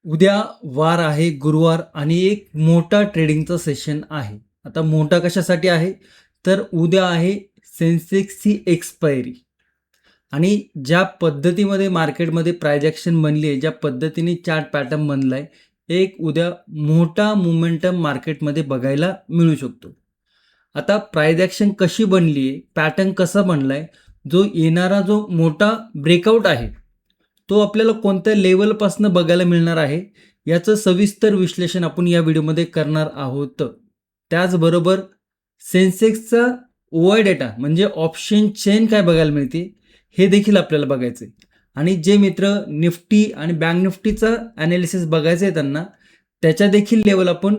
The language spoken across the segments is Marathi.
उद्या वार आहे गुरुवार आणि एक मोठा ट्रेडिंगचा सेशन आहे. आता मोठा कशासाठी आहे? तर उद्या आहे सेन्सेक्सची एक्सपायरी आणि ज्या पद्धतीमध्ये मार्केटमध्ये प्राइस ॲक्शन बनली आहे, ज्या पद्धतीने चार्ट पॅटर्न बनला आहे, एक उद्या मोठा मोमेंटम मार्केटमध्ये बघायला मिळू शकतो. आता प्राइस ॲक्शन कशी बनली आहे, पॅटर्न कसा बनला आहे, जो येणारा जो मोठा ब्रेकआउट आहे, तो आपल्याला कोणत्या लेवलपासून बघायला मिळणार आहे, याचं सविस्तर विश्लेषण आपण या व्हिडिओमध्ये करणार आहोत. त्याचबरोबर सेन्सेक्सचा ओआय डेटा म्हणजे ऑप्शन चेन काय बघायला मिळते, हे देखील आपल्याला बघायचं आहे. आणि जे मित्र निफ्टी आणि बँक निफ्टीचा ॲनालिसिस बघायचं आहे त्यांना, त्याच्या देखील लेवल आपण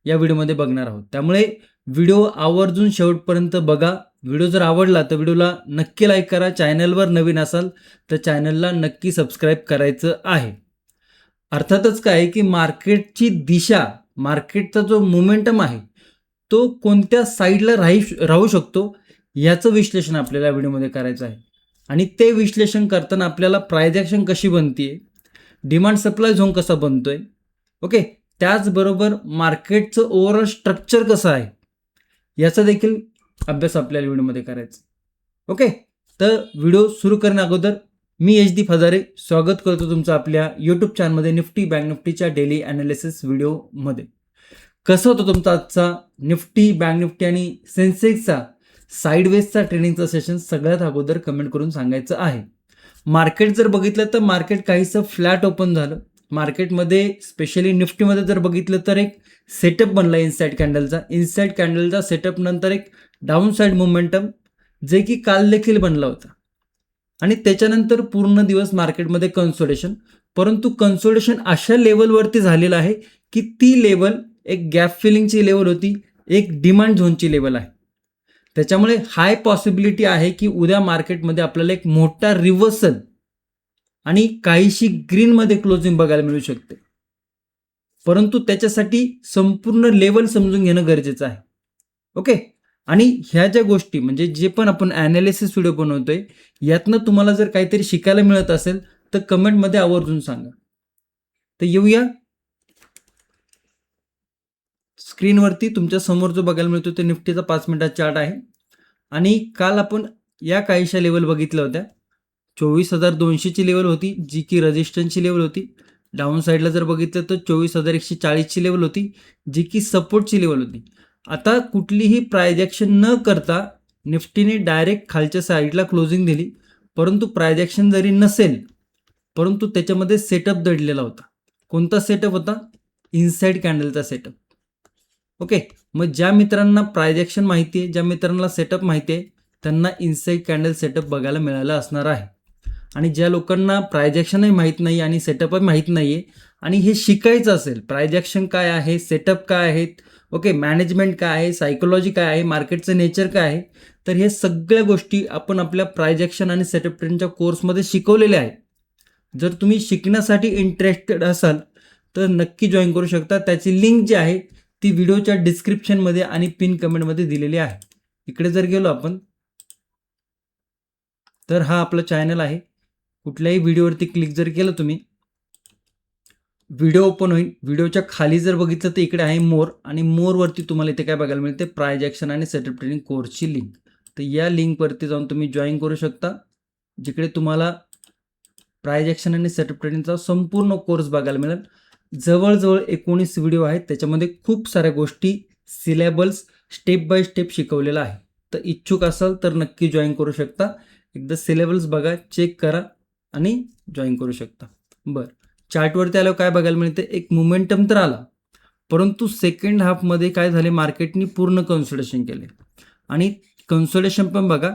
या व्हिडिओमध्ये बघणार आहोत. त्यामुळे व्हिडिओ आवर्जून शेवटपर्यंत बघा. व्हिडिओ जर आवडला तर व्हिडिओला नक्की लाईक करा. चॅनलवर नवीन असाल तर चॅनलला नक्की सबस्क्राईब करायचं आहे. अर्थातच काय आहे की मार्केटची दिशा, मार्केटचा जो मोमेंटम आहे, तो कोणत्या साईडला राहू शकतो, याचं विश्लेषण आपल्याला व्हिडिओमध्ये करायचं आहे. आणि ते विश्लेषण करताना आपल्याला प्राइस ॲक्शन कशी बनते, डिमांड सप्लाय झोन कसा बनतोय, ओके, त्याचबरोबर मार्केटचं ओव्हरऑल स्ट्रक्चर कसं आहे, याचा देखील अभ्यास आपल्याला व्हिडिओमध्ये करायचा. ओके, तर व्हिडिओ सुरू करण्या अगोदर मी HD फजारे स्वागत करतो तुमचं आपल्या यूट्यूब चॅनलमध्ये निफ्टी बँक निफ्टीच्या डेली ॲनालिसिस व्हिडिओमध्ये. कसं होतं तुमचा आजचा निफ्टी बँक निफ्टी आणि सेन्सेक्सचा साईडवेजचा ट्रेडिंगचा सेशन, सगळ्यात अगोदर कमेंट करून सांगायचं आहे. मार्केट जर बघितलं तर मार्केट काहीसं फ्लॅट ओपन झालं. मार्केटमध्ये स्पेशली निफ्टीमध्ये जर बघितलं तर एक सेटअप बनला इनसाइड कॅन्डलचा सेटअप नंतर एक डाऊन साईड मोमेंटम, जे की काल देखील बनला होता. आणि त्याच्यानंतर पूर्ण दिवस मार्केटमध्ये कन्सोलिडेशन, परंतु कन्सोलिडेशन अशा लेवलवरती झालेलं आहे की ती लेवल एक गॅप फिलिंगची लेवल होती, एक डिमांड झोनची लेवल आहे. त्याच्यामुळे हाय पॉसिबिलिटी आहे की उद्या मार्केटमध्ये आपल्याला एक मोठा रिव्हर्सल आणि काहीशी ग्रीनमध्ये क्लोजिंग बघायला मिळू शकते. परंतु त्याच्यासाठी संपूर्ण लेवल समजून घेणं गरजेचं आहे. ओके, आणि ह्या ज्या गोष्टी म्हणजे जे पण आपण ॲनालिसिस व्हिडिओ बनवतोय, यातनं तुम्हाला जर काहीतरी शिकायला मिळत असेल तर कमेंटमध्ये आवर्जून सांगा. तर येऊया स्क्रीनवरती. तुमच्या समोर जो बघायला मिळतो ते निफ्टीचा 5 मिनिटाचा चार्ट आहे. आणि काल आपण या काहीशा लेवल बघितल्या होत्या. 24,200ची लेवल होती, जी की रेजिस्टन्सची लेवल होती. डाऊन साईडला जर बघितलं तर 24,140ची लेवल होती, जी की सपोर्टची लेवल होती. आता कुठलीही प्राइस ॲक्शन न करता निफ्टीने डायरेक्ट खालच्या साईडला क्लोजिंग दिली. परंतु प्राइस ॲक्शन जरी नसेल, परंतु त्याच्यामध्ये सेटअप दडलेला होता. कोणता सेटअप होता? Inside कॅन्डलचा setup. ओके, मग ज्या मित्रांना प्राइस ॲक्शन माहिती आहे, ज्या मित्रांना सेटअप माहिती आहे, त्यांना इनसाइड कॅन्डल सेटअप बघायला मिळालं असणार आहे. आणि ज्या लोकांना प्राइस ॲक्शनही माहीत नाही आणि सेटअपही माहीत नाही आहे आणि हे शिकायचं असेल, प्राइस ॲक्शन काय आहे, सेटअप काय आहेत, ओके, मॅनेजमेंट काय आहे, सायकोलॉजी काय आहे, मार्केटचं नेचर काय आहे, तर हे सगळ्या गोष्टी आपण आपल्या प्राइस ॲक्शन आणि सेटअप ट्रेंडच्या कोर्समध्ये शिकवलेल्या आहेत. जर तुम्ही शिकण्यासाठी इंटरेस्टेड असाल तर नक्की जॉईन करू शकता. त्याची लिंक जी आहे ती व्हिडिओच्या डिस्क्रिप्शनमध्ये आणि पिन कमेंटमध्ये दिलेली आहे. इकडे जर गेलो आपण तर हा आपला चॅनल आहे. कुठल्याही व्हिडिओवरती क्लिक जर केलं तुम्ही, व्हिडिओ ओपन होईल. व्हिडिओच्या खाली जर बघितलं तर इकडे आहे मोर, आणि मोरवरती तुम्हाला इथे काय बघायला मिळते, प्राइस ॲक्शन आणि सेटअप ट्रेडिंग कोर्सची लिंक. तर या लिंकवरती जाऊन तुम्ही जॉईन करू शकता, जिकडे तुम्हाला प्राइस ॲक्शन आणि सेटअप ट्रेडिंगचा संपूर्ण कोर्स बघायला मिळेल. जवळजवळ 19 व्हिडिओ आहेत. त्याच्यामध्ये खूप साऱ्या गोष्टी सिलेबस स्टेप बाय स्टेप शिकवलेला आहे. तर इच्छुक असाल तर नक्की जॉईन करू शकता. एकदा सिलेबस बघा, चेक करा आणि जॉईन करू शकता. बरं, चार्टवरती आल्यावर काय बघायला मिळते, एक मोमेंटम तर आला, परंतु सेकंड हाफमध्ये काय झाले, मार्केटनी पूर्ण कन्सोलिडेशन केले. आणि कन्सोलिडेशन पण बघा,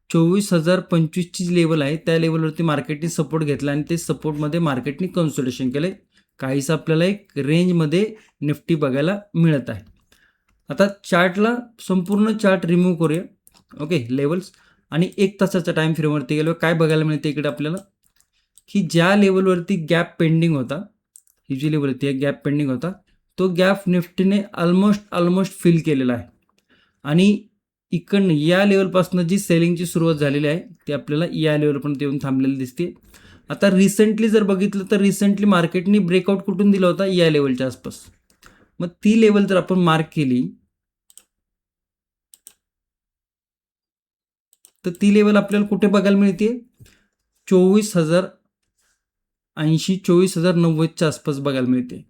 24,025ची लेवल आहे, त्या लेवलवरती मार्केटने सपोर्ट घेतला आणि ते सपोर्टमध्ये मार्केटने कन्सोलिडेशन केले. काहीसं आपल्याला एक रेंजमध्ये निफ्टी बघायला मिळत आहे. आता चार्टला संपूर्ण चार्ट रिमूव्ह करूया. ओके, लेवल्स आणि 1 तासाच्या टाईम फ्रेमवरती गेलो, काय बघायला मिळते इकडे आपल्याला, की ज्या लेवलवरती गॅप पेंडिंग होता, ही जी लेवल होती गॅप पेंडिंग होता, तो गॅप निफ्टीने ऑलमोस्ट फिल केलेला आहे. आणि इकडनं या लेवलपासून जी सेलिंगची सुरुवात झालेली आहे ती आपल्याला या लेवलपर्यंत येऊन थांबलेली दिसते. आता रिसेंटली जर बघितलं तर रिसेंटली मार्केटनी ब्रेकआउट कुठून दिला होता, या लेवलच्या आसपास. मग ती लेवल जर आपण मार्क केली तर ती लेवल आपल्याला कुठे बघायला मिळते, 24,080 24,090च्या आसपास बघायला मिळते.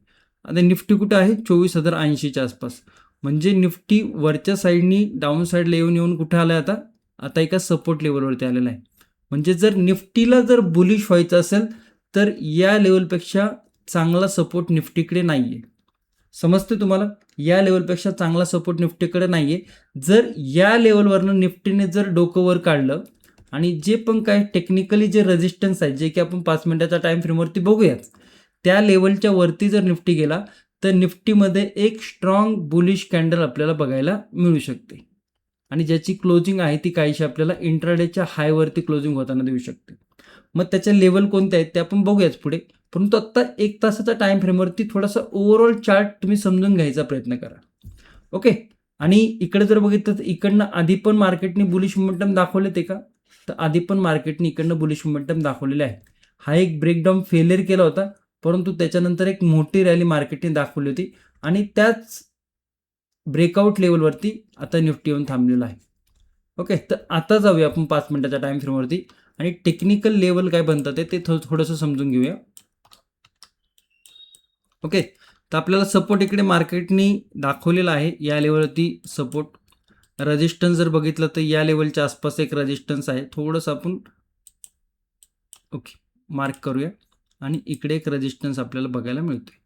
आता निफ्टी कुठे आहे, 24,080च्या आसपास. म्हणजे निफ्टी वरच्या साईडनी डाऊन साईडला येऊन येऊन कुठे आला आहे, आता एका सपोर्ट लेवलवरती आलेला आहे. म्हणजे जर निफ्टीला जर बुलिश व्हायचं असेल तर या लेवलपेक्षा चांगला सपोर्ट निफ्टीकडे नाही आहे. समजते तुम्हाला, या लेवलपेक्षा चांगला सपोर्ट निफ्टीकडे नाही आहे. जर या लेवलवरनं निफ्टीने जर डोकं वर काढलं आणि जे पण काय टेक्निकली जे रेजिस्टन्स आहे, जे की आपण 5 मिनिटाच्या टाइम फ्रेमवरती बघूयात, त्या लेवलच्या वरती जर निफ्टी गेला तर निफ्टीमध्ये एक स्ट्रॉंग बुलिश कॅन्डल आपल्याला बघायला मिळू शकते आणि ज्याची क्लोजिंग आहे ती काहीशी आपल्याला इंट्राडेच्या हायवरती क्लोजिंग होताना देऊ शकते. मग त्याच्या लेवल कोणत्या आहेत ते आपण बघूयाच पुढे. परंतु आत्ता 1 तासाच्या टाइम फ्रेमवरती थोडासा ओव्हरऑल चार्ट तुम्ही समजून घ्यायचा प्रयत्न करा. ओके. आणि इकडे जर बघितलं तर इकडनं आधी पण मार्केटने बुलिश मोमेंटम दाखवले ते का, तर आधी पण मार्केटने इकडनं बुलिश मोमेंटम दाखवलेले आहे. हा एक ब्रेकडाऊन फेलियर केला होता, परंतु त्याच्यानंतर एक मोठी रॅली मार्केटने दाखवली होती आणि त्याच ब्रेकआउट लेवलवरती आता निफ्टी येऊन थांबलेला आहे. ओके. तर आता जाऊया आपण 5 मिनिटाच्या टाइम फ्रेमवरती आणि टेक्निकल लेवल काय बनतात ते थोडंसं समजून घेऊया. ओके. तर आपल्याला सपोर्ट इकडे मार्केटनी दाखवलेला आहे, या लेवलवरती सपोर्ट. रेजिस्टन्स जर बघितलं तर या लेवलच्या आसपास एक रेजिस्टन्स आहे, थोडंसं आपण ओके मार्क करूया आणि इकडे एक रेजिस्टन्स आपल्याला बघायला मिळते.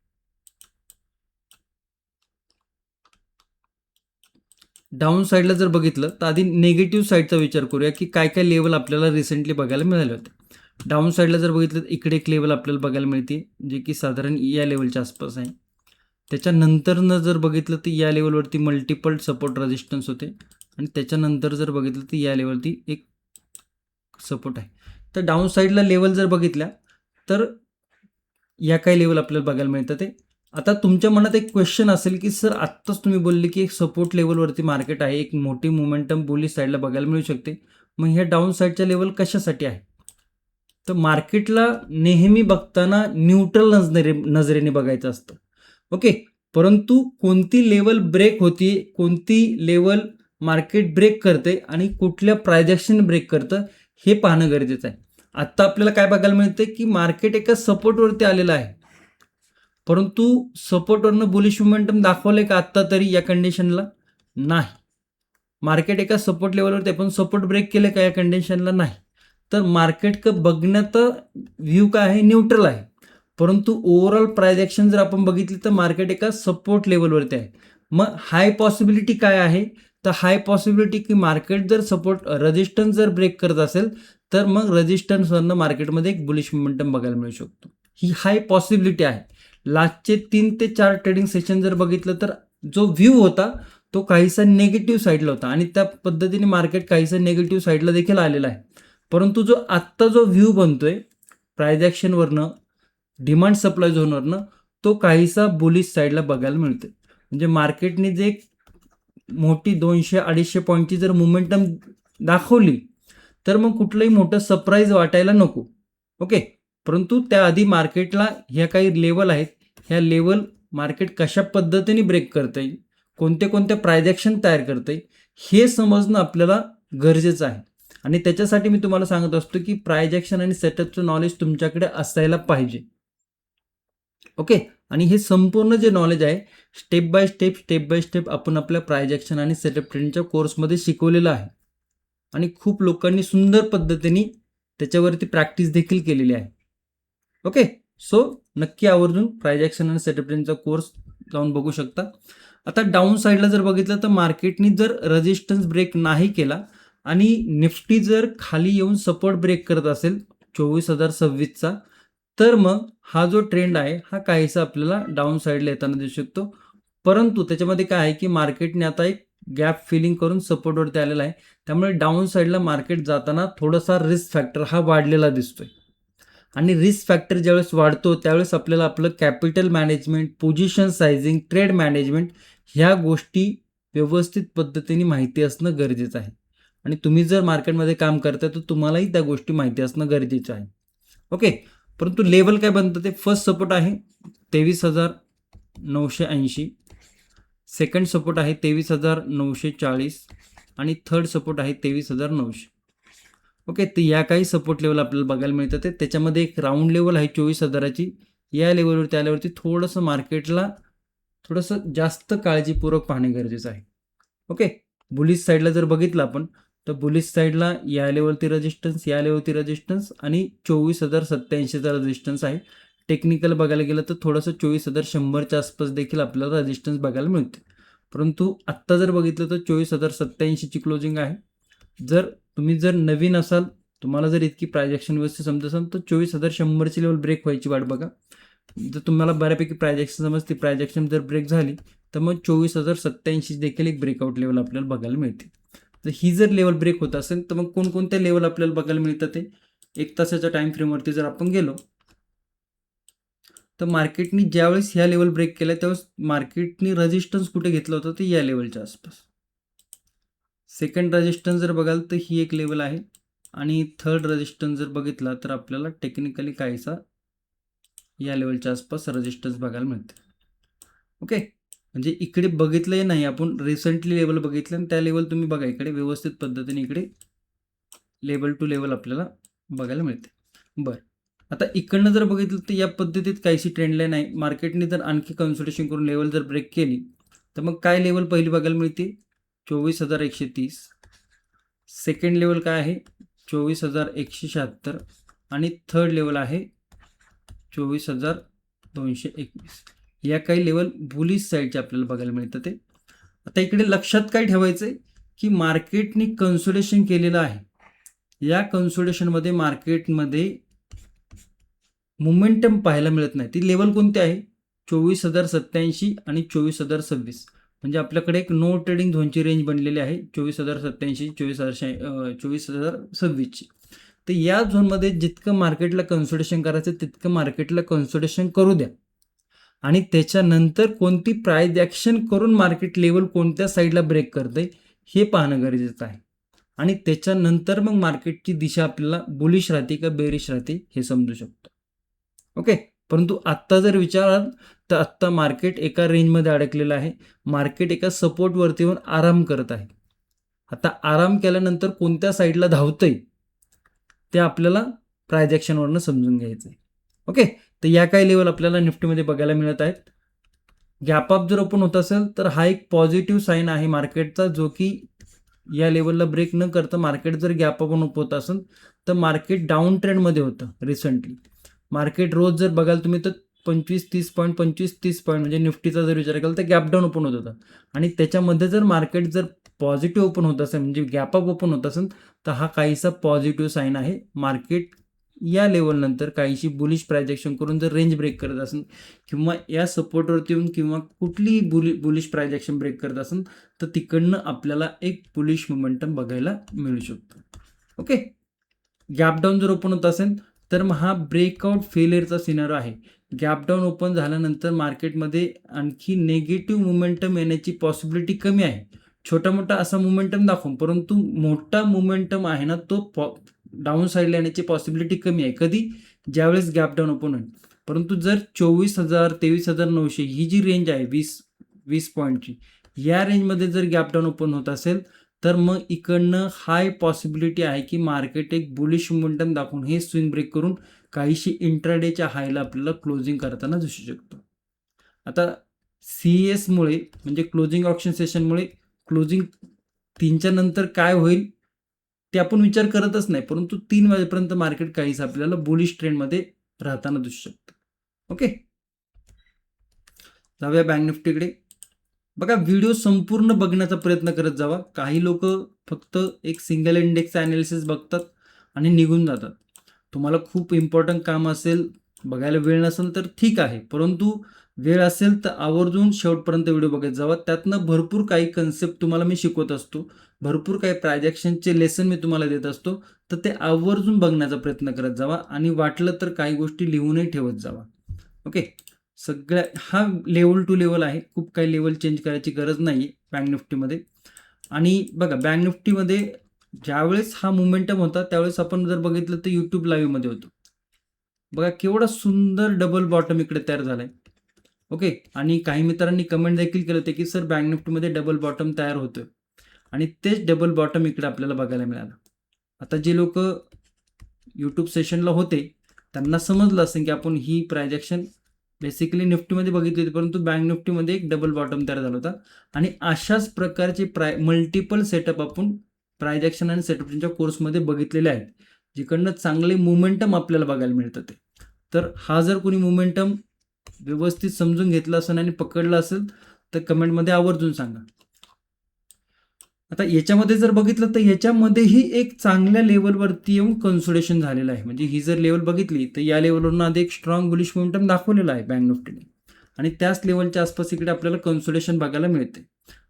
डाऊन साईडला जर बघितलं तर आधी नेगेटिव्ह साईडचा विचार करूया की काय काय लेवल आपल्याला रिसेंटली बघायला मिळाले होते. डाऊन साईडला जर बघितलं तर इकडे एक लेवल आपल्याला बघायला मिळते, जे की साधारण या लेवलच्या आसपास आहे. त्याच्यानंतरनं जर बघितलं तर या लेवलवरती मल्टिपल सपोर्ट रेजिस्टन्स होते आणि त्याच्यानंतर जर बघितलं तर या लेवलवरती एक सपोर्ट आहे. तर डाऊन साईडला लेवल जर बघितल्या तर या काही लेवल आपल्याला बघायला मिळतात. ते आता तुमच्या मनात एक क्वेश्चन असेल की सर आत्ताच तुम्ही बोलले की एक सपोर्ट लेवलवरती मार्केट आहे, एक मोठी मोमेंटम बुलिश साईडला बघायला मिळू शकते, मग ह्या डाऊन साईडच्या लेवल कशासाठी आहे. तर मार्केटला नेहमी बघताना न्यूट्रल नजरेने बघायचं असतं. ओके. परंतु कोणती लेवल ब्रेक होती, कोणती लेवल मार्केट ब्रेक करते आणि कुठल्या प्रायजेक्शन ब्रेक करतं हे पाहणं गरजेचं आहे. आत्ता आपल्याला काय बघायला मिळते की मार्केट एका सपोर्टवरती आलेलं आहे, परंतु सपोर्टवरनं बुलिश मोमेंटम दाखवले का आत्ता तरी या कंडिशनला नाही. मार्केट एका सपोर्ट लेवलवरती आपण सपोर्ट ब्रेक केले का या कंडिशनला नाही. तर मार्केट का बघण्यात व्ह्यू काय आहे, न्यूट्रल आहे. परंतु ओव्हरऑल प्रायजेक्शन जर आपण बघितली तर मार्केट एका सपोर्ट लेवलवरती आहे. मग हाय पॉसिबिलिटी काय आहे, तर हाय पॉसिबिलिटी की मार्केट जर सपोर्ट रेजिस्टन्स जर ब्रेक करत असेल तर मग रेजिस्टन्सवरनं मार्केटमध्ये एक बुलिश मोमेंटम बघायला मिळू शकतो. ही हाय पॉसिबिलिटी आहे. लास्टचे 3 ते 4 ट्रेडिंग सेशन जर बघितलं तर जो व्ह्यू होता तो काहीसा नेगेटिव्ह साईडला होता आणि त्या पद्धतीने मार्केट काहीसा नेगेटिव्ह साईडला देखील आलेला आहे. परंतु जो आत्ता जो व्ह्यू बनतोय प्रायजेक्शनवरनं, डिमांड सप्लाय झोनवरनं, तो काहीसा बुलिश साईडला बघायला मिळते. म्हणजे मार्केटने जे मोठी 200-250 पॉईंटची जर मोमेंटम दाखवली तर मग कुठलंही मोठं सरप्राईज वाटायला नको. ओके. परंतु त्याआधी मार्केटला ह्या काही लेवल आहेत, ह्या लेवल मार्केट कशा पद्धतीने ब्रेक करता येईल, कोणते कोणते प्रायजेक्शन तयार करता येईल हे समजणं आपल्याला गरजेचं आहे. आणि त्याच्यासाठी मी तुम्हाला सांगत असतो की प्रायजेक्शन आणि सेटअपचं नॉलेज तुमच्याकडे असायला पाहिजे. ओके. आणि हे संपूर्ण जे नॉलेज आहे स्टेप बाय स्टेप आपण आपल्या प्रायजेक्शन आणि सेटअप ट्रेडिंगच्या कोर्समध्ये शिकवलेलं आहे आणि खूप लोकांनी सुंदर पद्धतीने त्याच्यावरती प्रॅक्टिस देखील केलेली आहे. ओके. सो नक्की आवर्जून प्रायजेक्शन आणि सेटअप ट्रेडिंगचा कोर्स जाऊन बघू शकता. आता डाऊन साईडला जर बघितलं तर मार्केटनी जर रेजिस्टन्स ब्रेक नाही केला आणि निफ्टी जर खाली येऊन सपोर्ट ब्रेक करत असेल 24,026चा, तर मग हा जो ट्रेंड आहे हा काहीसा आपल्याला डाऊन साईडला येताना दिसू शकतो. परंतु त्याच्यामध्ये काय आहे की मार्केटने आता एक गॅप फिलिंग करून सपोर्टवरती आलेला आहे, त्यामुळे डाऊन साईडला मार्केट जाताना थोडासा रिस्क फॅक्टर हा वाढलेला दिसतोय. आणि रिस्क फॅक्टर ज्यावेळेस वाढतो त्यावेळेस आपल्याला आपलं capital management, position sizing, trade management ह्या गोष्टी व्यवस्थित पद्धतीने माहिती असणं गरजेचं आहे. आणि तुम्ही जर मार्केटमध्ये काम करताय तर तुम्हालाही त्या गोष्टी माहिती असणं गरजेचं आहे. ओके. परंतु लेवल काय बनतं ते फर्स्ट सपोर्ट आहे 23,980, सेकंड सपोर्ट आहे 23,940 आणि थर्ड सपोर्ट आहे 23,900. ओके. तर या काही सपोर्ट लेवल आपल्याला बघायला मिळतात ते. त्याच्यामध्ये एक राऊंड लेवल आहे 24,000ची. या लेवलवरती आल्यावरती थोडंसं मार्केटला थोडंसं जास्त काळजीपूर्वक पाहणे गरजेचं आहे. ओके. बुलिश साईडला जर बघितलं आपण तर बुलिश साईडला या लेवलवरती रेजिस्टन्स, या लेवलवरती रेजिस्टन्स आणि 24,087चा रेजिस्टन्स आहे. टेक्निकल बघायला गेलं तर थोडंसं 24,100च्या आसपास देखील आपल्याला रेजिस्टन्स बघायला मिळते. परंतु आत्ता जर बघितलं तर 24,087ची क्लोजिंग आहे. जर तुम्ही जर नवीन असाल, तुम्हाला जर इतकी प्राइस ॲक्शन व्यवस्थित समजत असेल तर 24,100ची लेवल ब्रेक व्हायची वाट बघा. जर तुम्हाला बऱ्यापैकी प्राइस ॲक्शन समजते, प्राइस ॲक्शन जर ब्रेक झाली तर मग 24,087 देखील एक ब्रेकआउट लेवल आपल्याला बघायला मिळते. तर ही जर लेवल ब्रेक होत असेल तर मग कोणकोणत्या लेवल आपल्याला बघायला मिळतात ते 1 तासाच्या टाइम फ्रेमवरती जर आपण गेलो तर मार्केटनी ज्यावेळेस ह्या लेवल ब्रेक केल्या त्यावेळेस मार्केटनी रेजिस्टन्स कुठे घेतलं होतं ते या लेवलच्या आसपास. सेकंड रेजिस्टन्स जर बघाल तर ही एक लेवल आहे आणि थर्ड रेजिस्टन्स जर बघितला तर आपल्याला टेक्निकली काहीसा या लेवलच्या आसपास रेजिस्टन्स बघायला मिळते. ओके. म्हणजे इकडे बघितलंही नाही आपण, रिसेंटली लेवल बघितलं आणि त्या लेवल तुम्ही बघा इकडे व्यवस्थित पद्धतीने इकडे लेवल टू लेवल आपल्याला बघायला मिळते. बरं, आता इकडनं जर बघितलं तर या पद्धतीत काहीशी ट्रेंड लाईन आहे. मार्केटने जर आणखी कन्सोलिडेशन करून लेवल जर ब्रेक केली तर मग काय लेवल पहिली बघायला मिळते 24,130. सेकंड लेवल काय आहे 24,176 आणि थर्ड लेवल आहे 24,221. या काही लेवल बुलिश साईडचे आपल्याला बघायला मिळतं ते. आता इकडे लक्षात काय ठेवायचं आहे की मार्केटने कन्सोलिडेशन केलेलं आहे. या कन्सोलिडेशनमध्ये मार्केटमध्ये मोमेंटम पाहायला मिळत नाही. ती लेवल कोणती आहे 24,087 आणि 24,026. म्हणजे आपल्याकडे एक नो ट्रेडिंग झोनची रेंज बनलेली आहे 24,087, 24,026ची. तर या झोनमध्ये जितकं मार्केटला कन्सोलिडेशन करायचं तितकं मार्केटला कन्सोलिडेशन करू द्या आणि त्याच्यानंतर कोणती प्राइस ॲक्शन करून मार्केट लेवल कोणत्या साईडला ब्रेक करते हे पाहणं गरजेचं आहे आणि त्याच्यानंतर मग मार्केटची दिशा आपल्याला बुलिश राहते का बेरिश राहते हे समजू शकतो. ओके. परंतु आत्ता जर विचाराल तर आत्ता मार्केट एका रेंजमध्ये अडकलेलं आहे. मार्केट एका सपोर्टवरती येऊन आराम करत आहे. आता आराम केल्यानंतर कोणत्या साईडला धावतंय ते आपल्याला प्राइस ॲक्शनवरनं समजून घ्यायचं आहे. ओके. तर या काही लेवल आपल्याला निफ्टीमध्ये बघायला मिळत आहेत. गॅप अप जर ओपन होत असेल तर हा एक पॉझिटिव्ह साईन आहे मार्केटचा, जो की या लेवलला ब्रेक न करता मार्केट जर गॅप अप होत असेल तर मार्केट डाऊन ट्रेंडमध्ये होतं रिसेंटली. मार्केट रोज जर बघाल तुम्ही तर 25-30 पॉईंट 25-30 पॉईंट म्हणजे निफ्टीचा जर विचार केला तर गॅप डाऊन ओपन होत होता आणि त्याच्यामध्ये जर मार्केट जर पॉझिटिव्ह ओपन होत असेल म्हणजे गॅप अप ओपन होत असेल तर हा काहीसा पॉझिटिव्ह साईन आहे. मार्केट या लेवलनंतर काहीशी बुलिश प्राइस ॲक्शन करून जर रेंज ब्रेक करत असेल किंवा या सपोर्टवरती येऊन किंवा कुठलीही बुलिश प्राइस ॲक्शन ब्रेक करत असेल तर तिकडनं आपल्याला एक बुलिश मोमेंटम बघायला मिळू शकतो. ओके. गॅप डाऊन जर ओपन होत असेल तर मग हा ब्रेकआउट फेलियरचा सिनारिओ आहे. गॅप डाऊन ओपन झाल्यानंतर मार्केटमध्ये आणखी नेगेटिव्ह मोमेंटम येण्याची पॉसिबिलिटी कमी आहे. छोटा मोठा असा मोमेंटम दाखवून, परंतु मोठा मोमेंटम आहे ना तो डाऊन साईडला येण्याची पॉसिबिलिटी कमी आहे. कधी? ज्यावेळेस गॅप डाऊन ओपन होईल. परंतु जर 24,000 23,900 ही जी रेंज आहे 20 पॉईंटची, या रेंजमध्ये जर गॅप डाऊन ओपन होत असेल तर मग इकडनं हाय पॉसिबिलिटी आहे की मार्केट एक बुलिश मोमेंटम दाखवून हे स्विंग ब्रेक करून काहीशी इंट्राडेच्या हायला आपल्याला क्लोजिंग करताना दिसू शकतो. आता CES मुळे म्हणजे क्लोजिंग ऑप्शन सेशनमुळे क्लोजिंग 3च्या नंतर काय होईल ते आपण विचार करतच नाही, परंतु 3 वाजेपर्यंत मार्केट काहीच आपल्याला बुलिश ट्रेंडमध्ये राहताना दिसू शकतं. ओके. जाऊया बँक निफ्टीकडे. बघा, व्हिडिओ संपूर्ण बघण्याचा प्रयत्न करत जावा. काही लोक फक्त एक सिंगल इंडेक्स ॲनालिसिस बघतात आणि निघून जातात. तुम्हाला खूप इम्पॉर्टंट काम असेल, बघायला वेळ नसेल तर ठीक आहे, परंतु वेळ असेल तर आवर्जून शेवटपर्यंत व्हिडिओ बघत जावा. त्यातनं भरपूर काही कन्सेप्ट तुम्हाला मी शिकवत असतो, भरपूर काही प्राइस ॲक्शनचे लेसन मी तुम्हाला देत असतो, तर ते आवर्जून बघण्याचा प्रयत्न करत जावा आणि वाटलं तर काही गोष्टी लिहूनही ठेवत जावा. ओके. सगळ्या हा लेवल टू लेवल आहे, खूप काही लेवल चेंज करायची गरज नाही बँक निफ्टीमध्ये. आणि बघा, बँक निफ्टीमध्ये ज्यावेळेस हा मोमेंटम होता त्यावेळेस आपण जर बघितलं तर यूट्यूब लाईव्हमध्ये होतो. बघा केवढा सुंदर डबल बॉटम इकडे तयार झालाय. ओके. आणि काही मित्रांनी कमेंट देखील केलं होते की सर बँक निफ्टीमध्ये डबल बॉटम तयार होतोय आणि तेच डबल बॉटम इकडे आपल्याला बघायला मिळालं. आता जे लोक यूट्यूब सेशनला होते त्यांना समजलं असेल की आपण ही प्रायजेक्शन बेसिकली निफ्टीमध्ये बघितली होती, परंतु बँक निफ्टीमध्ये एक डबल बॉटम तयार झाला होता. आणि अशाच प्रकारचे मल्टिपल सेटअप आपण प्रायजेक्शन आणि सेटअपच्या कोर्समध्ये बघितलेले आहेत, जिकडनं चांगले मोमेंटम आपल्याला बघायला मिळतं. ते तर हा जर कोणी मोमेंटम व्यवस्थित समजून घेतलं असेल आणि पकडलं असेल तर कमेंटमध्ये आवर्जून सांगा. आता याच्यामध्ये जर बघितलं तर याच्यामध्येही एक चांगल्या लेवलवरती येऊन कन्सोलिडेशन झालेलं आहे. म्हणजे ही जर लेवल बघितली तर या लेवलवरून आधी एक स्ट्रॉंग बुलिश मोमेंटम दाखवलेला आहे बँक निफ्टीने आणि त्याच लेवलच्या आसपास इकडे आपल्याला कन्सोलिडेशन बघायला मिळते.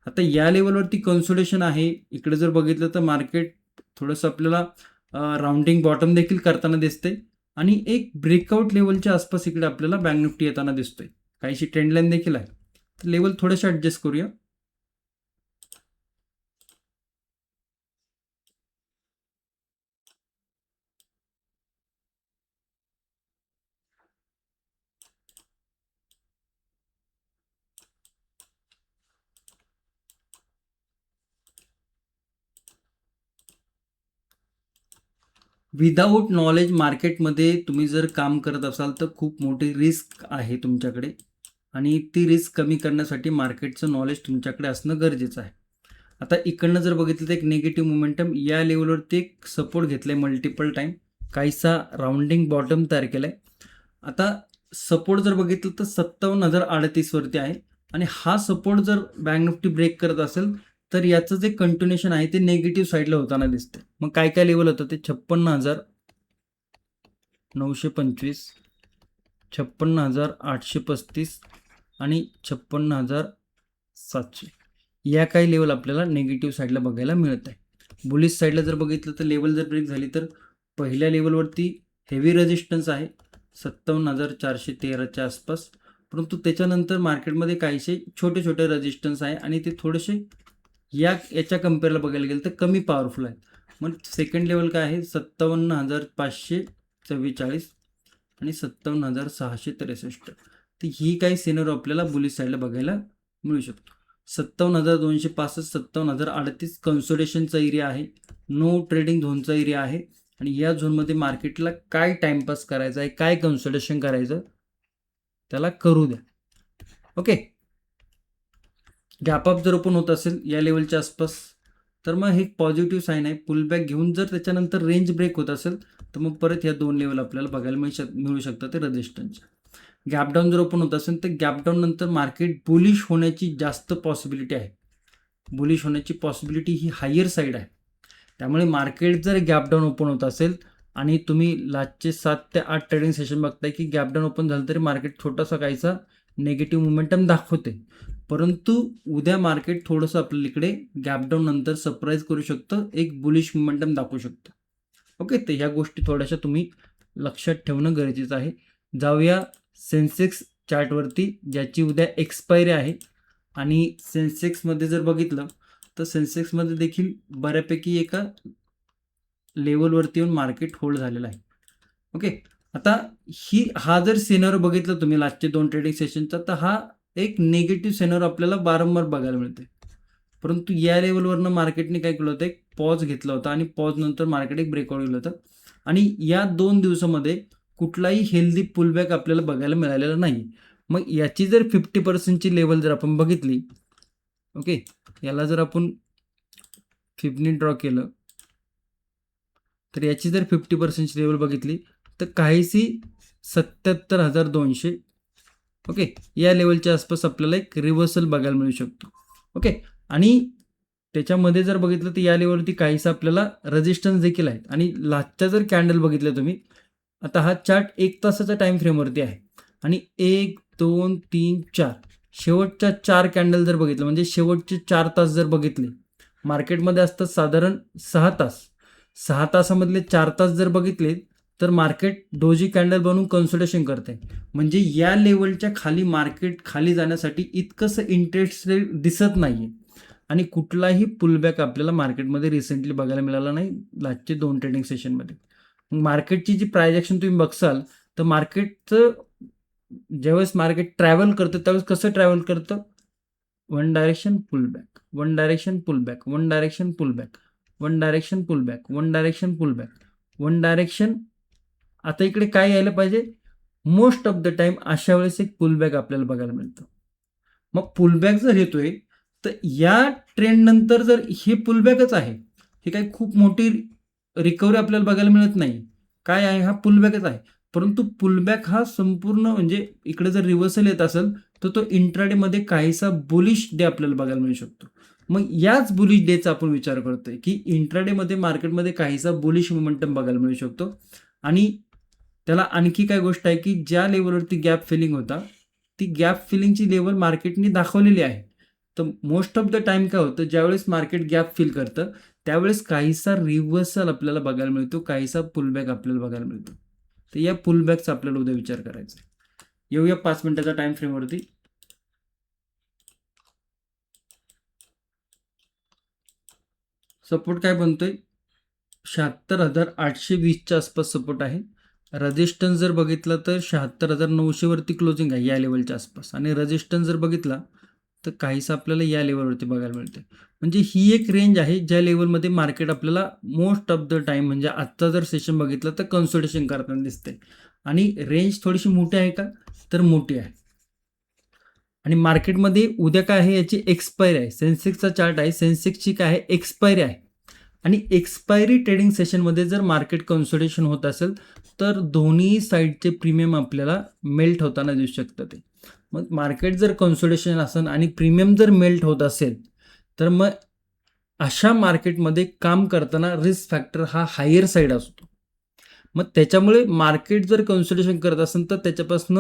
आता या लेवलवरती कन्सोलिडेशन आहे. इकडे जर बघितलं तर मार्केट थोडंसं आपल्याला राउंडिंग बॉटम देखील करताना दिसते आणि एक ब्रेकआउट लेवलच्या आसपास इकडे आपल्याला बँक निफ्टी येताना दिसतोय. काहीशी ट्रेंड लाईन देखील आहे. तर लेवल थोडेसे ॲडजस्ट करूया. विदाऊट नॉलेज मार्केटमध्ये तुम्ही जर काम करत असाल तर खूप मोठी रिस्क आहे तुमच्याकडे आणि ती रिस्क कमी करण्यासाठी मार्केटचं नॉलेज तुमच्याकडे असणं गरजेचं आहे. आता इकडनं जर बघितलं तर एक निगेटिव्ह मोमेंटम या लेवलवरती एक सपोर्ट घेतला आहे मल्टिपल टाईम, काहीसा राउंडिंग बॉटम तयार केला आहे. आता सपोर्ट जर बघितलं तर 57,038 वरती आहे आणि हा सपोर्ट जर बँक निफ्टी ब्रेक करत असेल तर याचं जे कंटिन्युएशन आहे ते निगेटिव्ह साईडला होताना दिसते. मग काय काय लेवल होतं ते 56,925, 56,835 आणि 56,700 या काही लेवल आपल्याला निगेटिव्ह साईडला बघायला मिळत आहे. बुलिश साईडला जर बघितलं तर लेवल जर ब्रेक झाली तर पहिल्या लेवलवरती हेवी रेजिस्टन्स आहे 57,413च्या आसपास, परंतु त्याच्यानंतर मार्केटमध्ये काहीसे छोटे छोटे रेजिस्टन्स आहे आणि ते थोडेसे याच्या कम्पेअरला बघायला गेलं तर कमी पॉवरफुल आहेत. मग सेकंड लेवल काय आहे 57,544 आणि 57,663. तर ही काही सिनरी आपल्याला बुलिश साईडला बघायला मिळू शकतो. 57,265, 57,038 कन्सोलिडेशनचा एरिया आहे, नो ट्रेडिंग झोनचा एरिया आहे आणि या झोनमध्ये मार्केटला काय टाइमपास करायचा आहे, काय कन्सोलिडेशन करायचं त्याला करू द्या. ओके. गॅपअप जर ओपन होत असेल या लेवलच्या आसपास तर मग हे पॉझिटिव्ह साईन आहे. पुलबॅक घेऊन जर त्याच्यानंतर रेंज ब्रेक होत असेल तर मग परत या दोन लेवल आपल्याला बघायला मिळू शकतात ते रेजिस्टन्सच्या. गॅपडाऊन जर ओपन होत असेल तर गॅपडाऊन नंतर मार्केट बुलिश होण्याची जास्त पॉसिबिलिटी आहे. बुलिश होण्याची पॉसिबिलिटी ही हायर साईड आहे. त्यामुळे मार्केट जर गॅपडाऊन ओपन होत असेल आणि तुम्ही लास्टचे 7 ते 8 ट्रेडिंग सेशन बघताय की गॅपडाऊन ओपन झालं तरी मार्केट छोटासा काहीसा नेगेटिव्ह मोमेंटम दाखवते, परंतु उद्या मार्केट थोडंसं आपल्याला इकडे गॅपडाऊन नंतर सरप्राईज करू शकतं, एक बुलिश मोमेंटम दाखवू शकतं. ओके. तर ह्या गोष्टी थोड्याशा तुम्ही लक्षात ठेवणं गरजेचं आहे. जाऊया सेन्सेक्स चार्टवरती ज्याची उद्या एक्सपायरी आहे आणि सेन्सेक्समध्ये जर बघितलं तर सेन्सेक्समध्ये देखील बऱ्यापैकी एका लेवलवरती येऊन मार्केट होल्ड झालेलं आहे. ओके. आता हा जर सिनारिओ बघितला तुम्ही लास्टचे 2 ट्रेडिंग सेशनचा तर हा एक निगेटिव्ह सिनारिओ आपल्याला वारंवार बघायला मिळते, परंतु या लेवलवरनं मार्केटने काय केलं होतं, एक पॉज घेतला होता आणि पॉज नंतर मार्केट एक ब्रेकआउट गेलं होतं आणि या 2 दिवसामध्ये कुठलाही हेल्दी पुलबॅक आपल्याला बघायला मिळालेला नाही. मग याची जर 50%ची लेवल जर आपण बघितली, ओके, याला जर आपण फिबनी ड्रॉ केलं तर याची जर 50%ची लेवल बघितली तर काहीशी 77,200, ओके, या लेवलच्या आसपास आपल्याला एक रिव्हर्सल बघायला मिळू शकतो. ओके. आणि त्याच्यामध्ये जर बघितलं तर या लेवलवरती काहीसा आपल्याला रेजिस्टन्स देखील आहेत आणि लास्टच्या जर कॅन्डल बघितलं तुम्ही, आता हा चार्ट 1 तासाच्या टाइम फ्रेमवरती आहे आणि 1, 2, 3, 4 शेवटच्या 4 कॅन्डल जर बघितलं म्हणजे शेवटचे 4 तास जर बघितले, मार्केटमध्ये असतात साधारण 6 तास, 6 तासामधले 4 तास जर बघितले तर मार्केट डोजी कॅन्डल बनवून कन्सोलिडेशन करते. म्हणजे या लेवलच्या खाली मार्केट खाली जाण्यासाठी इतकंसं इंटरेस्टेड दिसत नाहीये आणि कुठलाही पुलबॅक आपल्याला मार्केटमध्ये रिसेंटली बघायला मिळाला नाही लास्टचे 2 ट्रेडिंग सेशनमध्ये. मग मार्केटची जी प्रायजेक्शन तुम्ही बघसाल तर मार्केटचं ज्यावेळेस मार्केट ट्रॅव्हल करतं त्यावेळेस कसं ट्रॅव्हल करतं, one direction pull back, one direction pull back, one direction pull back, one direction pull back, one direction pull back, one direction. आता इकडे काय यायला पाहिजे, मोस्ट ऑफ द टाइम अशा वेळेस एक पुलबॅक आपल्याला बघायला मिळतं. मग पुलबॅक जर येतोय तर या ट्रेंड नंतर जर हे पुलबॅकच आहे, हे काही खूप मोठी रिकव्हरी आपल्याला बघायला मिळत नाही, काय आहे, हा पुलबॅकच आहे. परंतु पुलबॅक हा संपूर्ण म्हणजे इकडे जर रिव्हर्सल येत असेल तर तो इंट्राडेमध्ये काहीसा बुलिश डे आपल्याला बघायला मिळू शकतो. मग याच बुलिश डेचा आपण विचार करतोय की इंट्राडेमध्ये मार्केटमध्ये काहीसा बुलिश मोमेंटम बघायला मिळू शकतो. आणि त्याला आणखी काय गोष्ट आहे की ज्या लेवलवरती गॅप फिलिंग होता ती गॅप फिलिंगची लेवल मार्केटने दाखवलेली आहे. तर मोस्ट ऑफ द टाइम काय होतं, ज्यावेळेस मार्केट गॅप फिल करतं त्यावेळेस काहीसा रिव्हर्सल आपल्याला बघायला मिळतो, काहीसा पुलबॅक आपल्याला बघायला मिळतो. तर या पुलबॅकचा आपल्याला उद्या विचार करायचा आहे. येऊया 5 मिनिटाचा टाइम फ्रेमवरती. सपोर्ट काय बनतोय, 76,820च्या आसपास सपोर्ट आहे. रेजिस्टन्स जर बघितला तर 76,900 वरती क्लोजिंग आहे या लेवलच्या आसपास. आणि रेजिस्टन्स जर बघितला तर काहीसं आपल्याला या लेवलवरती बघायला मिळते. म्हणजे ही एक रेंज आहे ज्या लेवलमध्ये मार्केट आपल्याला मोस्ट ऑफ द टाइम म्हणजे आजचा जर सेशन बघितलं तर कन्सोलिडेशन करताना दिसते. आणि रेंज थोडीशी मोठी आहे का, तर मोठी आहे. आणि मार्केटमध्ये उद्या काय आहे, याची एक्सपायरी आहे. सेन्सेक्सचा चार्ट आहे, सेन्सेक्सची काय आहे, एक्सपायरी आहे. आणि एक्सपायरी ट्रेडिंग सेशनमध्ये जर मार्केट कन्सोलिडेशन होत असेल तर दोन्ही साईडचे प्रीमियम आपल्याला मेल्ट होताना दिसू शकतं. ते मग मार्केट जर कन्सोलिडेशन असेल आणि प्रीमियम जर मेल्ट होत असेल तर मग अशा मार्केटमध्ये काम करताना रिस्क फॅक्टर हा हायर साईड असतो. मग त्याच्यामुळे मार्केट जर कन्सोलिडेशन करत असेल तर त्याच्यापासून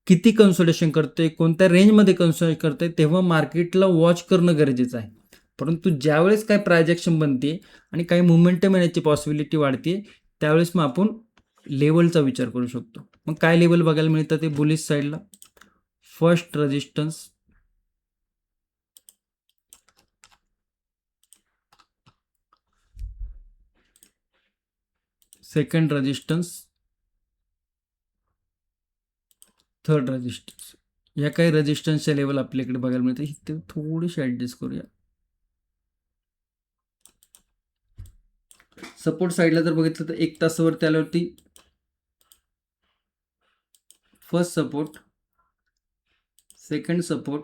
किती कन्सोलिडेशन करतोय, कोणत्या रेंजमध्ये कन्सोलिडेशन करतोय, तेव्हा मार्केटला वॉच करणं गरजेचं आहे. परंतु ज्यावेळेस काय प्राइस ॲक्शन बनते आणि काही मोमेंटम येण्याची पॉसिबिलिटी वाढते त्यावेळेस मग आपण लेवलचा विचार करू शकतो. मग काय लेवल बघायला मिळतं ते बुलिश साईडला, first resistance, second resistance, third resistance. या काही रेजिस्टन्सच्या लेवल आपल्याकडे बघायला मिळतं. इथे थोडीशी ॲडजस्ट करूया. सपोर्ट साईडला जर बघितलं तर 1 तासावरती आल्यावरती first support, second support,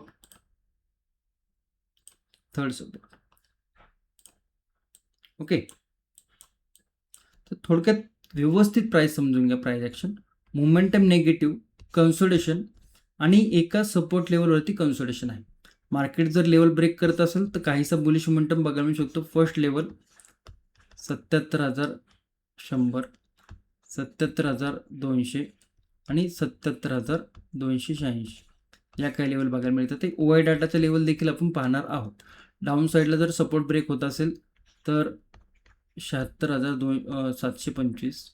third support. Okay, तर थोडक्यात व्यवस्थित प्राइस समजून घ्या. Price action, momentum negative, consolidation आणि एका सपोर्ट लेवलवरती कन्सोलिडेशन आहे. मार्केट जर लेवल ब्रेक करत असेल तर काहीसा बुलिश मोमेंटम बघायला मिळू शकतो. फर्स्ट लेवल 77,100, 77,200 आणि 77,286 या काही लेवल बघायला मिळतात. ते OI डाटाचा लेवल देखील आपण पाहणार आहोत. डाऊन साईडला जर सपोर्ट ब्रेक होत असेल तर 76,725,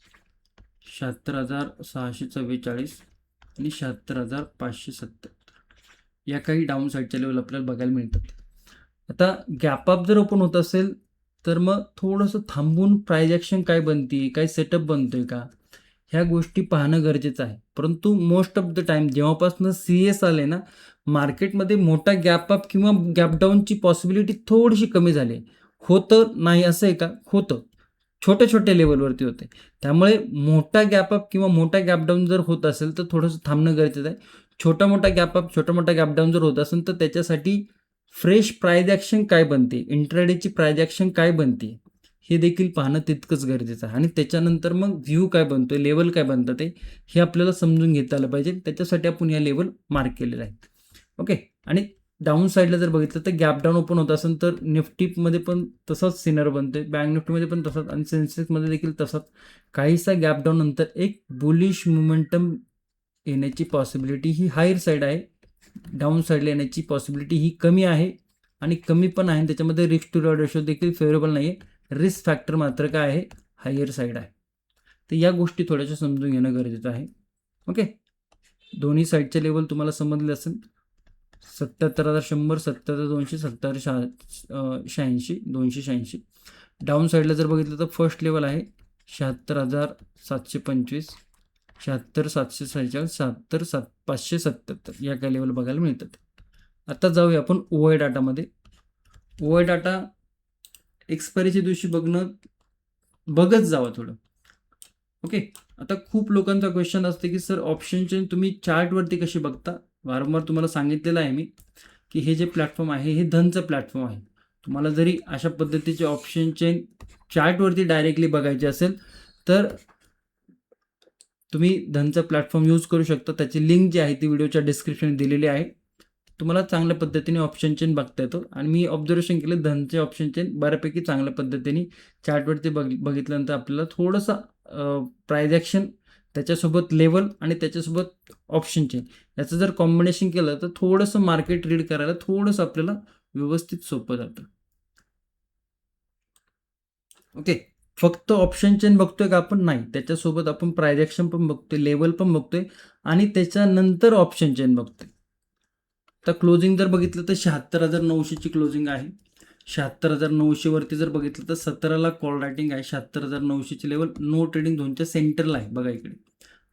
76,644 आणि 76,570 या काही डाऊन साईडच्या लेवल आपल्याला बघायला मिळतात. आता गॅप अप जर ओपन होत असेल तर मग थोडंसं थांबून प्राइस ॲक्शन काय बनते, काय सेटअप बनतोय का, ह्या गोष्टी पाहणं गरजेचं आहे. परंतु मोस्ट ऑफ द टाइम जेव्हापासून CS आले ना, मार्केटमध्ये मोठा गॅप अप किंवा गॅप डाऊनची पॉसिबिलिटी थोडीशी कमी झाली. होतं नाही असं आहे का, होतं, छोट्या छोट्या लेवलवरती होते. त्यामुळे मोठा गॅप अप किंवा मोठा गॅप डाऊन जर होत असेल तर थोडंसं थांबणं गरजेचं आहे. छोटा मोठा गॅप अप, छोटा मोठा गॅप डाऊन जर होत असेल तर त्याच्यासाठी फ्रेश प्राइस ॲक्शन काय बनते, इंट्राडेची प्राइस ॲक्शन काय बनते, हे देखील पाहणं तितकंच गरजेचं आहे. आणि त्याच्यानंतर मग व्ह्यू काय बनतोय, लेवल काय बनतं ते हे आपल्याला समजून घेता आलं पाहिजे. त्याच्यासाठी आपण या लेवल मार्क केलेलं आहे. ओके, आणि डाऊन साईडला जर बघितलं तर गॅप डाऊन ओपन होत असेल तर निफ्टीमध्ये पण तसाच सिनर बनतोय, बँक निफ्टीमध्ये पण तसाच आणि सेन्सेक्समध्ये देखील तसाच. काहीसा गॅप डाऊन नंतर एक बुलिश मोमेंटम येण्याची पॉसिबिलिटी ही हायर साईड आहे. डाऊन साईडला येण्याची पॉसिबिलिटी ही कमी आहे आणि कमी पण आहे. त्याच्यामध्ये रिस्क टू रिवॉर्ड रेशो देखील फेवरेबल नाही आहे. रिस्क फॅक्टर मात्र काय आहे, हायर साईड आहे. तर या गोष्टी थोड्याशा समजून घेणं गरजेचं आहे. ओके, दोन्ही साईडचे लेवल तुम्हाला समजले असेल. 77,100, 77,200, 77,86, 286. डाऊन साईडला जर बघितलं तर फर्स्ट लेवल आहे 76,725, 76, 746, 76, 577 या काही लेवल बघायला मिळतात. आता जाऊया आपण OI डाटामध्ये. OI डाटा एक्सपायरीच्या दिवशी बघत जावा थोडं. ओके. आता खूप लोकांचा क्वेश्चन असते की सर ऑप्शन चेन तुम्ही चार्टवरती कशी बघता? वारंवार तुम्हाला सांगितलेलं आहे मी की हे जे प्लॅटफॉर्म आहे हे धनचं प्लॅटफॉर्म आहे. तुम्हाला जरी अशा पद्धतीचे ऑप्शन चेन चार्टवरती डायरेक्टली बघायचे असेल तर तुम्ही धनचा प्लॅटफॉर्म यूज करू शकता. त्याची लिंक जी आहे ती व्हिडिओच्या डिस्क्रिप्शन दिलेली आहे. तुम्हाला चांगल्या पद्धतीने ऑप्शन चेन बघता येतो आणि मी ऑब्झर्वेशन केलं धनचे ऑप्शन चेन बऱ्यापैकी चांगल्या पद्धतीने चार्टवरती बघितल्यानंतर आपल्याला थोडंसं प्राइस ॲक्शन, त्याच्यासोबत लेवल आणि त्याच्यासोबत ऑप्शन चेन याचं जर कॉम्बिनेशन केलं तर थोडंसं मार्केट रीड करायला थोडंसं आपल्याला व्यवस्थित सोपं जातं. ओके. फक्त ऑप्शन चेन बघतोय का आपण? नाही. त्याच्यासोबत आपण प्राइस ॲक्शन पण बघतोय, लेवल पण बघतोय आणि त्याच्यानंतर ऑप्शन चेन बघतोय. तर क्लोजिंग जर बघितलं तर 76,900ची क्लोजिंग आहे. 76,900 वरती जर बघितलं तर 17ला कॉल रायटिंग आहे. 76,900ची लेवल नो ट्रेडिंग झोनच्या सेंटरला आहे बघा इकडे.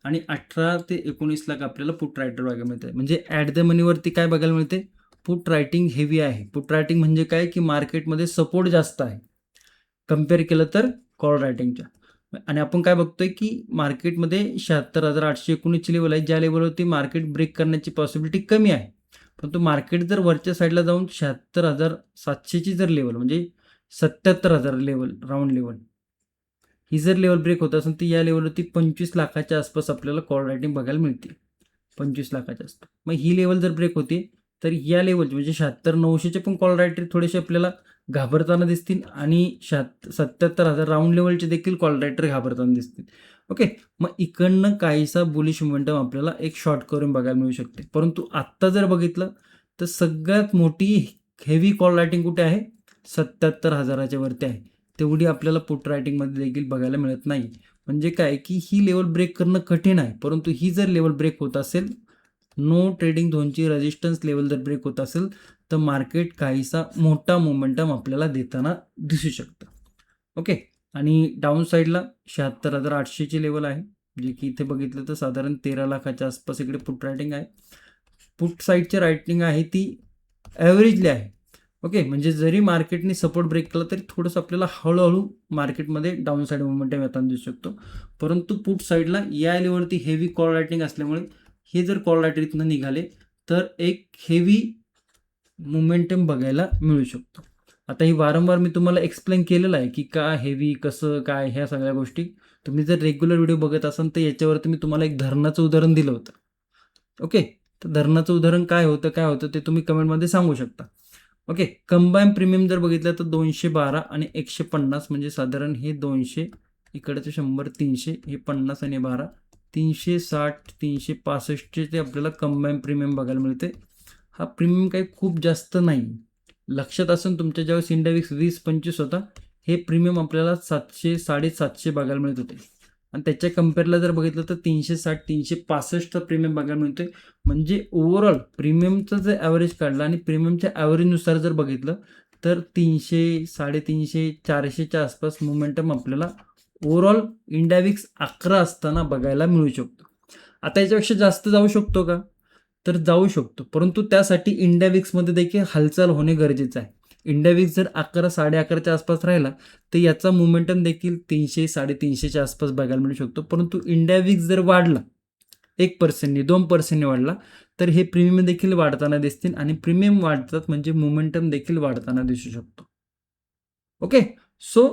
आणि 18 ते 19 लाख आपल्याला पुट रायटर बघायला मिळते. म्हणजे ॲट द मनीवरती काय बघायला मिळते? पुट रायटिंग हेवी आहे. पुट रायटिंग म्हणजे काय की मार्केटमध्ये सपोर्ट जास्त आहे कम्पेअर केलं तर कॉल रायटिंगच्या. आणि आपण काय बघतोय की मार्केटमध्ये 76,819ची लेवल आहे, ज्या लेवलवरती मार्केट ब्रेक करण्याची पॉसिबिलिटी कमी आहे. परंतु मार्केट जर वरच्या साईडला जाऊन 76,700ची जर लेवल म्हणजे 77,000 लेवल, राऊंड लेवल, ही जर लेवल ब्रेक होत असेल तर या लेवलवरती 25 लाखाच्या आसपास आपल्याला कॉल रायटिंग बघायला मिळते. 25 लाखाच्या आसपास. मग ही लेवल जर ब्रेक होते तर या लेवलची म्हणजे 76,900चे पण कॉल रायटिंग थोडेसे आपल्याला घाबरताना दिसतील आणि 77,000 राऊंड लेवलचे देखील कॉल रायटर घाबरताना दिसतील. ओके. मग इकडनं काहीसा बुलिश मोमेंटम आपल्याला एक शॉर्ट करून बघायला मिळू शकते. परंतु आत्ता जर बघितलं तर सगळ्यात मोठी हेवी कॉल रायटिंग कुठे आहे? 77,000च्या वरती आहे. तेवढी आपल्याला पुट रायटिंगमध्ये देखील बघायला मिळत नाही. म्हणजे काय की ही लेवल ब्रेक करणं कठीण आहे. परंतु ही जर लेवल ब्रेक होत असेल, नो ट्रेडिंग झोनची रेजिस्टन्स लेवल जर ब्रेक होत असेल तर मार्केट काहीसा मोठा मोमेंटम आपल्याला देताना दिसू शकतं. ओके. आणि डाऊन साईडला 76,800ची लेवल आहे, जे की इथे बघितलं तर साधारण 13 लाखाच्या आसपास इकडे पुट रायटिंग आहे. पुट साईडची रायटिंग आहे ती ॲव्हरेजली आहे. ओके. म्हणजे जरी मार्केटने सपोर्ट ब्रेक केला तरी थोडंसं आपल्याला हळूहळू मार्केटमध्ये डाऊन साईड मोमेंटम येताना दिसू शकतो. परंतु पुट साईडला या लेवलवरती हेवी कॉल रायटिंग असल्यामुळे हे जर कॉल रायटर इथनं निघाले तर एक हेवी मोमेंटम बघायला मिळू शकतो. आता ही वारंवार मी तुम्हाला एक्सप्लेन केलेलं आहे की का हेवी, कसं काय, ह्या सगळ्या गोष्टी. तुम्ही जर रेग्युलर व्हिडिओ बघत असाल तर याच्यावरती मी तुम्हाला एक धरणाचं उदाहरण दिलं होतं. ओके. तर धरणाचं उदाहरण काय होतं ते तुम्ही कमेंटमध्ये सांगू शकता. ओके. कंबाईन प्रीमियम जर बघितलं तर 212 आणि 150 म्हणजे साधारण हे 200, इकडचं 100, 300, हे 50 आणि 12, 360, 365चे ते आपल्याला कंबाईन प्रीमियम बघायला मिळते. हा प्रीमियम काही खूप जास्त नाही. लक्षात असेल तुमच्या ज्यावेळेस इंडेक्स 20-25 होता, हे प्रीमियम आपल्याला 700, 750 बघायला मिळत होते. आणि त्याच्या कम्पेअरला जर बघितलं तर 360, 365चा प्रीमियम बघायला मिळतोय. म्हणजे ओव्हरऑल प्रीमियमचं जर ॲव्हरेज काढलं आणि प्रीमियमच्या ॲव्हरेजनुसार जर बघितलं तर 300, 350, 400च्या आसपास मोमेंटम आपल्याला ओव्हरऑल इंडेक्स 11 असताना बघायला मिळू शकतो. आता याच्यापेक्षा जास्त जाऊ शकतो का? तर जाऊ शकतो. परंतु त्यासाठी इंडेक्समध्ये देखील हालचाल होणे गरजेचं आहे. इंडेक्स जर 11, 11.5च्या आसपास राहिला तर याचा मोमेंटम देखील 300, 350च्या आसपास बघायला मिळू शकतो. परंतु इंडेक्स जर वाढला 1%नी, 2%नी वाढला तर हे प्रीमियम देखील वाढताना दिसतील आणि प्रीमियम वाढतात म्हणजे मोमेंटम देखील वाढताना दिसू शकतो. ओके. सो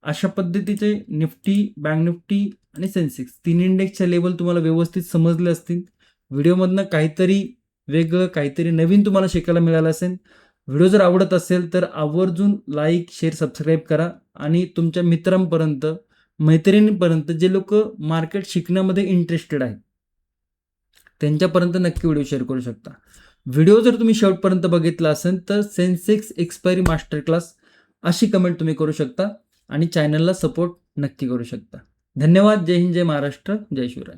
अशा पद्धतीचे निफ्टी, बँक निफ्टी आणि सेन्सेक्स 3 इंडेक्सच्या लेवल तुम्हाला व्यवस्थित समजले असतील. व्हिडिओमधनं काहीतरी वेगळं, काहीतरी नवीन तुम्हाला शिकायला मिळालं असेल. व्हिडिओ जर आवडत असेल तर आवर्जून लाईक, शेअर, सबस्क्राईब करा आणि तुमच्या मित्रांपर्यंत, मैत्रिणींपर्यंत जे लोक मार्केट शिकण्यामध्ये इंटरेस्टेड आहेत त्यांच्यापर्यंत नक्की व्हिडिओ शेअर करू शकता. व्हिडिओ जर तुम्ही शेवटपर्यंत बघितला असेल तर सेन्सेक्स एक्सपायरी मास्टर क्लास अशी कमेंट तुम्ही करू शकता आणि चॅनलला सपोर्ट नक्की करू शकता. धन्यवाद. जय हिंद, जय महाराष्ट्र, जय शिवराय.